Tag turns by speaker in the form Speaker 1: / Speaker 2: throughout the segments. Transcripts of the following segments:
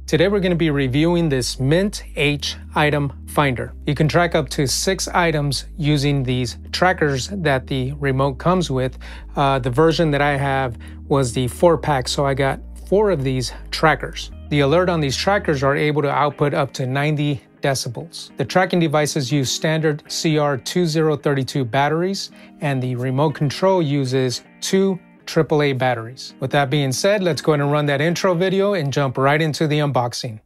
Speaker 1: Today we're going to be reviewing this Mint H item finder. You can track up to 6 items using these trackers that the remote comes with. The version that I have was the 4-pack, so I got 4 of these trackers. The alert on these trackers are able to output up to 90 decibels. The tracking devices use standard CR2032 batteries, and the remote control uses 2 AAA batteries. With that being said, let's go ahead and run that intro video and jump right into the unboxing.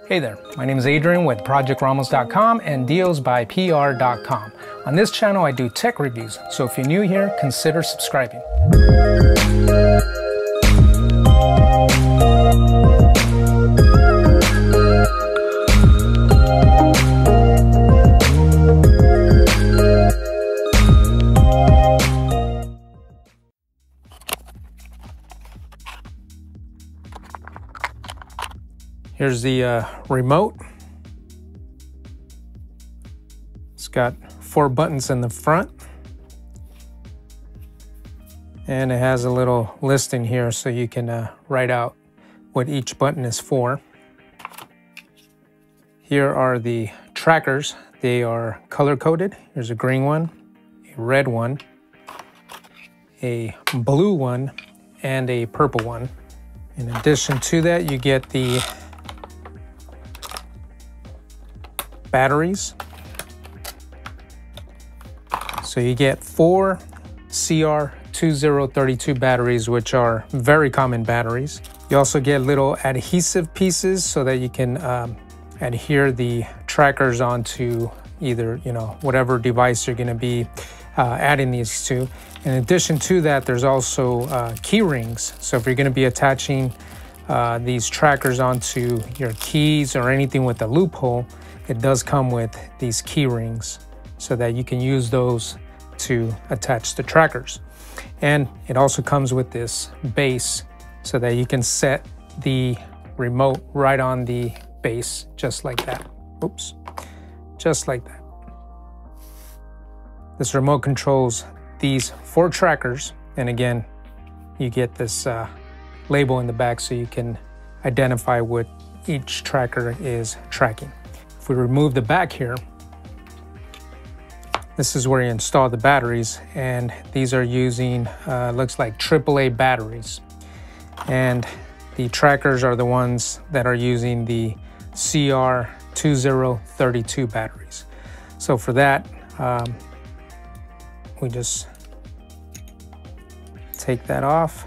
Speaker 1: Hey there, my name is Adrian with ProjectRamos.com and dealsbypr.com. On this channel, I do tech reviews, so if you're new here, consider subscribing. Here's the remote. It's got 4 buttons in the front. And it has a little listing here so you can write out what each button is for. Here are the trackers. They are color-coded. Here's a green one, a red one, a blue one, and a purple one. In addition to that, you get the batteries. So you get 4 CR2032 batteries, which are very common batteries. You also get little adhesive pieces so that you can adhere the trackers onto either, whatever device you're going to be adding these to. In addition to that, there's also key rings. So if you're going to be attaching these trackers onto your keys or anything with a loophole, it does come with these key rings so that you can use those to attach the trackers. And it also comes with this base so that you can set the remote right on the base, just like that. Oops, just like that. This remote controls these 4 trackers. And again, you get this label in the back so you can identify what each tracker is tracking. If we remove the back here, this is where you install the batteries, and these are using, looks like AAA batteries. And the trackers are the ones that are using the CR2032 batteries. So for that, we just take that off,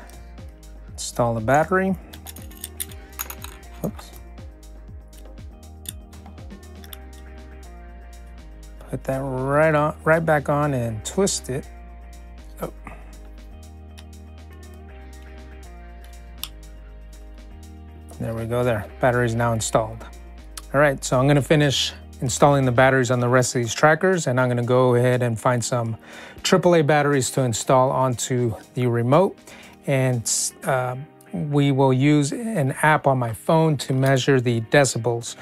Speaker 1: install the battery. Oops. Put that right back on and twist it. Oh. There we go there. Battery's now installed. All right, so I'm gonna finish installing the batteries on the rest of these trackers, and I'm gonna go ahead and find some AAA batteries to install onto the remote. And we will use an app on my phone to measure the decibels.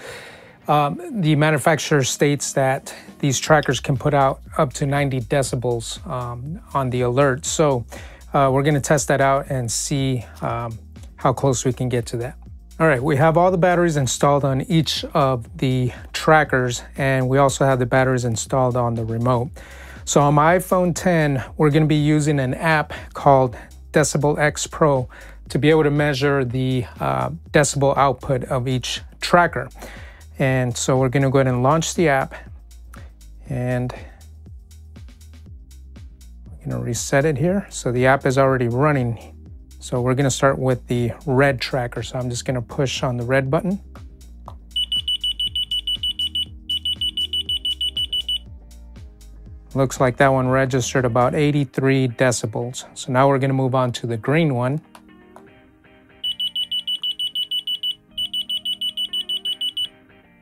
Speaker 1: The manufacturer states that these trackers can put out up to 90 decibels on the alert. So we're going to test that out and see how close we can get to that. All right, we have all the batteries installed on each of the trackers, and we also have the batteries installed on the remote. So on my iPhone 10, we're going to be using an app called Decibel X Pro to be able to measure the decibel output of each tracker. And so we're going to go ahead and launch the app, and we're going to reset it here. So the app is already running. So we're going to start with the red tracker. So I'm just going to push on the red button. Looks like that one registered about 83 decibels. So now we're going to move on to the green one.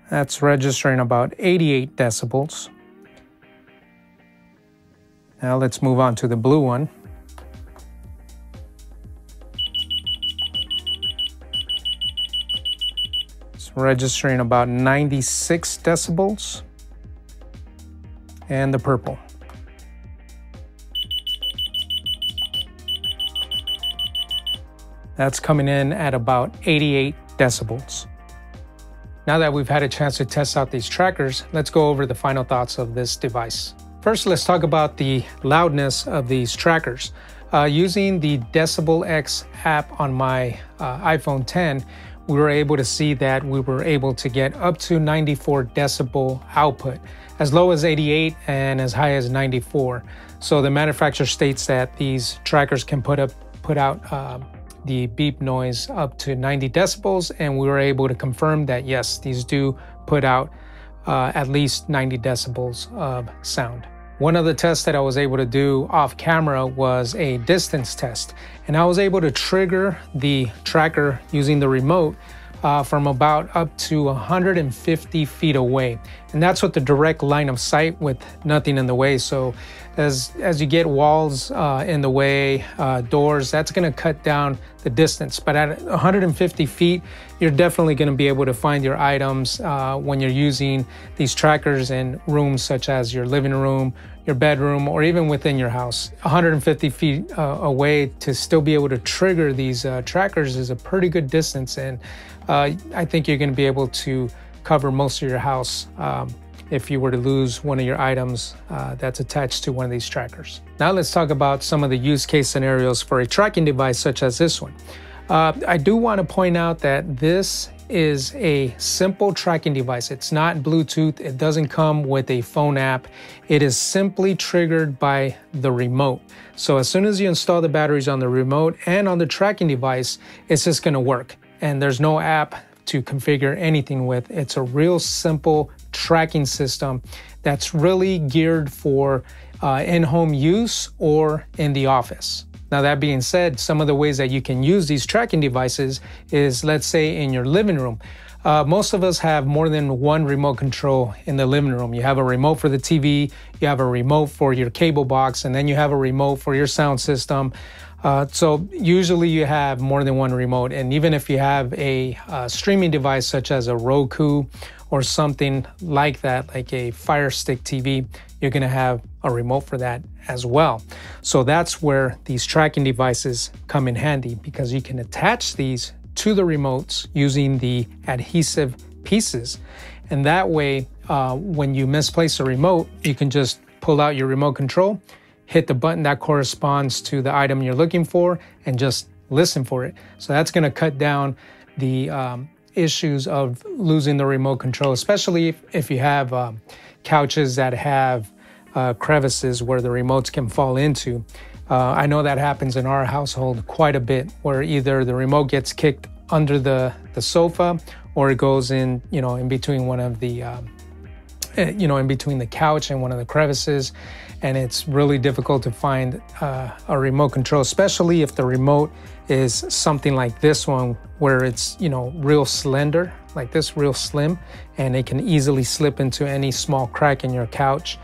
Speaker 1: That's registering about 88 decibels. Now let's move on to the blue one. It's registering about 96 decibels. And the purple. That's coming in at about 88 decibels. Now that we've had a chance to test out these trackers, let's go over the final thoughts of this device. First, let's talk about the loudness of these trackers. Using the Decibel X app on my iPhone 10, we were able to see that we were able to get up to 94 decibel output, as low as 88 and as high as 94. So the manufacturer states that these trackers can put out the beep noise up to 90 decibels, and we were able to confirm that yes, these do put out at least 90 decibels of sound. One of the tests that I was able to do off camera was a distance test, and I was able to trigger the tracker using the remote from about up to 150 feet away. And that's with the direct line of sight with nothing in the way. So as you get walls in the way, doors, that's gonna cut down the distance. But at 150 feet, you're definitely gonna be able to find your items when you're using these trackers in rooms such as your living room, your bedroom, or even within your house. 150 feet away to still be able to trigger these trackers is a pretty good distance. And I think you're gonna be able to cover most of your house if you were to lose one of your items that's attached to one of these trackers. Now let's talk about some of the use case scenarios for a tracking device such as this one. I do want to point out that this is a simple tracking device. It's not Bluetooth. It doesn't come with a phone app. It is simply triggered by the remote. So as soon as you install the batteries on the remote and on the tracking device, it's just going to work. And there's no app to configure anything with. It's a real simple tracking system that's really geared for in-home use or in the office. Now that being said, some of the ways that you can use these tracking devices is, let's say, in your living room. Most of us have more than one remote control in the living room. You have a remote for the TV, you have a remote for your cable box, and then you have a remote for your sound system. So usually you have more than one remote. And even if you have a streaming device such as a Roku or something like that, like a Fire Stick TV, you're gonna have a remote for that as well. So that's where these tracking devices come in handy, because you can attach these to the remotes using the adhesive pieces. And that way, when you misplace a remote, you can just pull out your remote control, hit the button that corresponds to the item you're looking for, and just listen for it. So that's gonna cut down the issues of losing the remote control, especially if you have couches that have crevices where the remotes can fall into. I know that happens in our household quite a bit, where either the remote gets kicked under the sofa, or it goes in, in between one of the, in between the couch and one of the crevices. And it's really difficult to find a remote control, especially if the remote is something like this one, where it's, real slender, like this, real slim, and it can easily slip into any small crack in your couch.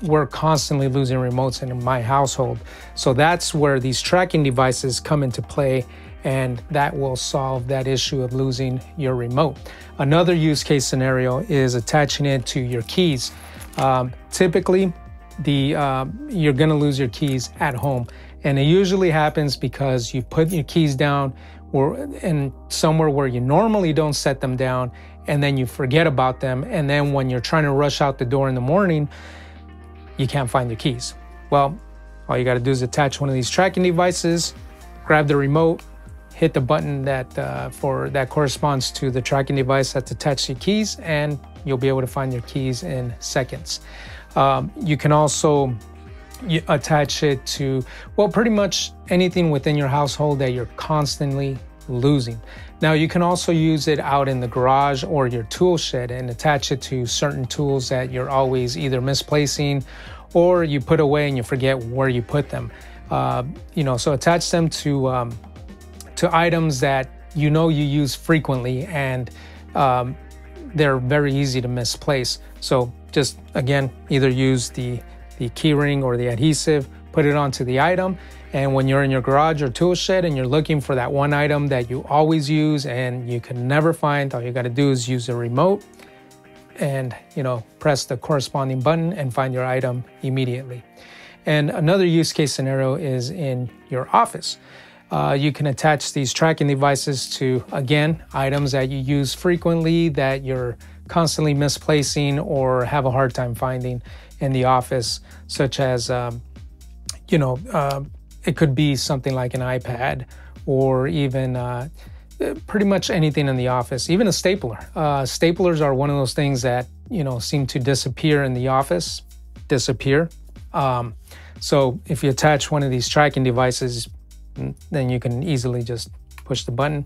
Speaker 1: We're constantly losing remotes in my household. So that's where these tracking devices come into play, and that will solve that issue of losing your remote. Another use case scenario is attaching it to your keys. Typically, you're gonna lose your keys at home. And it usually happens because you put your keys down in somewhere where you normally don't set them down, and then you forget about them. And then when you're trying to rush out the door in the morning, you can't find your keys. Well, all you gotta do is attach one of these tracking devices, grab the remote, hit the button that corresponds to the tracking device that's attached to your keys, and you'll be able to find your keys in seconds. You can also attach it to, well, pretty much anything within your household that you're constantly losing. Now, you can also use it out in the garage or your tool shed and attach it to certain tools that you're always either misplacing or you put away and you forget where you put them. So attach them to items that you use frequently, and they're very easy to misplace. So just, again, either use the key ring or the adhesive, put it onto the item, and when you're in your garage or tool shed and you're looking for that one item that you always use and you can never find, all you got to do is use the remote and press the corresponding button and find your item immediately. And another use case scenario is in your office. You can attach these tracking devices to, again, items that you use frequently that you're constantly misplacing or have a hard time finding in the office, such as, it could be something like an iPad or even pretty much anything in the office, even a stapler. Staplers are one of those things that, seem to disappear in the office, So if you attach one of these tracking devices, then you can easily just push the button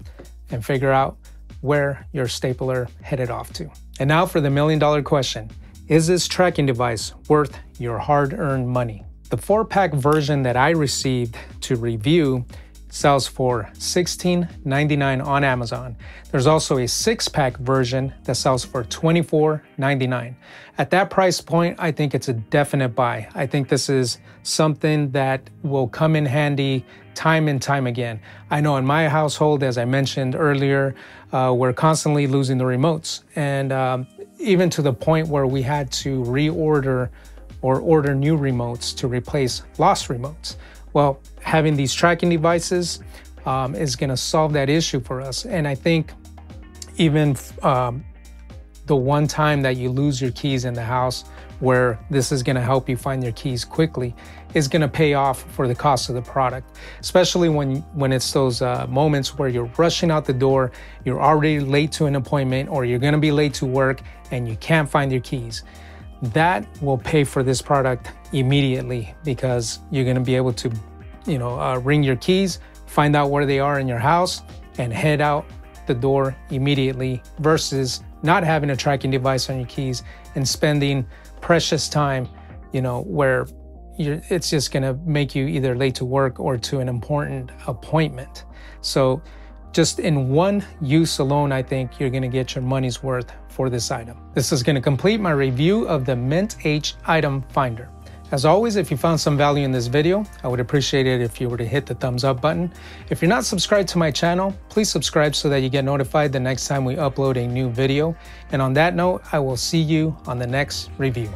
Speaker 1: and figure out where your stapler headed off to. And now for the million-dollar question. Is this tracking device worth your hard-earned money? The 4-pack version that I received to review sells for $16.99 on Amazon. There's also a 6-pack version that sells for $24.99. At that price point, I think it's a definite buy. I think this is something that will come in handy time and time again. I know in my household, as I mentioned earlier, we're constantly losing the remotes, and even to the point where we had to reorder or order new remotes to replace lost remotes. Well, having these tracking devices is going to solve that issue for us. And I think even the one time that you lose your keys in the house, where this is going to help you find your keys quickly, is going to pay off for the cost of the product, especially when it's those moments where you're rushing out the door, you're already late to an appointment, or you're going to be late to work and you can't find your keys. That will pay for this product immediately, because you're going to be able to, ring your keys, find out where they are in your house, and head out the door immediately, versus not having a tracking device on your keys and spending precious time, where it's just going to make you either late to work or to an important appointment. So just in one use alone, I think you're going to get your money's worth for this item. This is going to complete my review of the Mint H item finder. As always, if you found some value in this video, I would appreciate it if you were to hit the thumbs up button. If you're not subscribed to my channel, please subscribe so that you get notified the next time we upload a new video. And on that note, I will see you on the next review.